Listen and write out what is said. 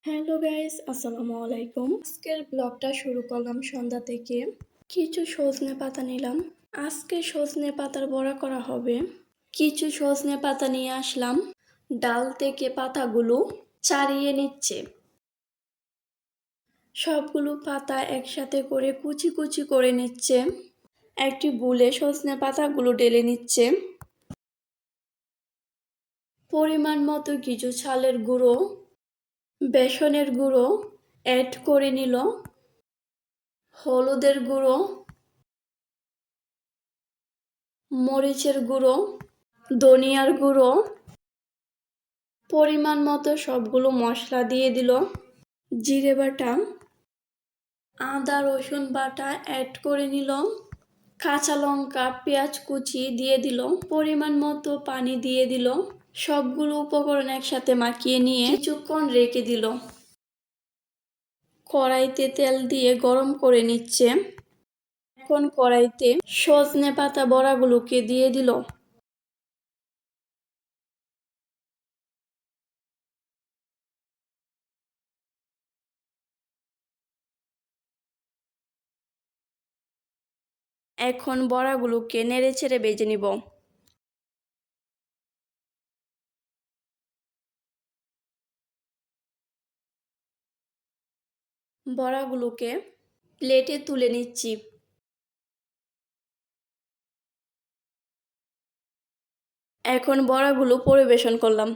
Hello guys, আসসালামু আলাইকুম। আজকের ব্লগটা শুরু করলাম সন্ধ্যা থেকে। কিছু সজনে পাতা নিলাম। আজকে সজনে পাতার বড়া করা হবে। কিছু সজনে পাতা নিয়ে আসলাম। ডাল থেকে পাতাগুলো ছাড়িয়ে নিচ্ছে। সবগুলো পাতা একসাথে করে কুচি কুচি করে নিচ্ছে। একটি বুলে সজনে পাতাগুলো ঢেলে নিচ্ছে। পরিমাণ মতো কিছু চালের গুঁড়ো, বেসনের গুঁড়ো অ্যাড করে নিল। হলুদের গুঁড়ো, মরিচের গুঁড়ো, ধনিয়ার গুঁড়ো, পরিমাণ মতো সবগুলো মশলা দিয়ে দিল। জিরে বাটা, আদা রসুন বাটা অ্যাড করে নিল। কাঁচা লঙ্কা, পেঁয়াজ কুচি দিয়ে দিল। পরিমাণ মতো পানি দিয়ে দিল। সবগুলো উপকরণ একসাথে মাখিয়ে নিয়ে কিছুক্ষণ রেখে দিল। কড়াইতে তেল দিয়ে গরম করে নিচ্ছে। এখন কড়াইতে সজনে পাতা বড়াগুলোকে দিয়ে দিল। এখন বড়াগুলোকে নেড়ে ছেড়ে ভেজে নিব। বড়াগুলোকে প্লেটে তুলে নিচ্ছি। এখন বড়াগুলো পরিবেশন করলাম।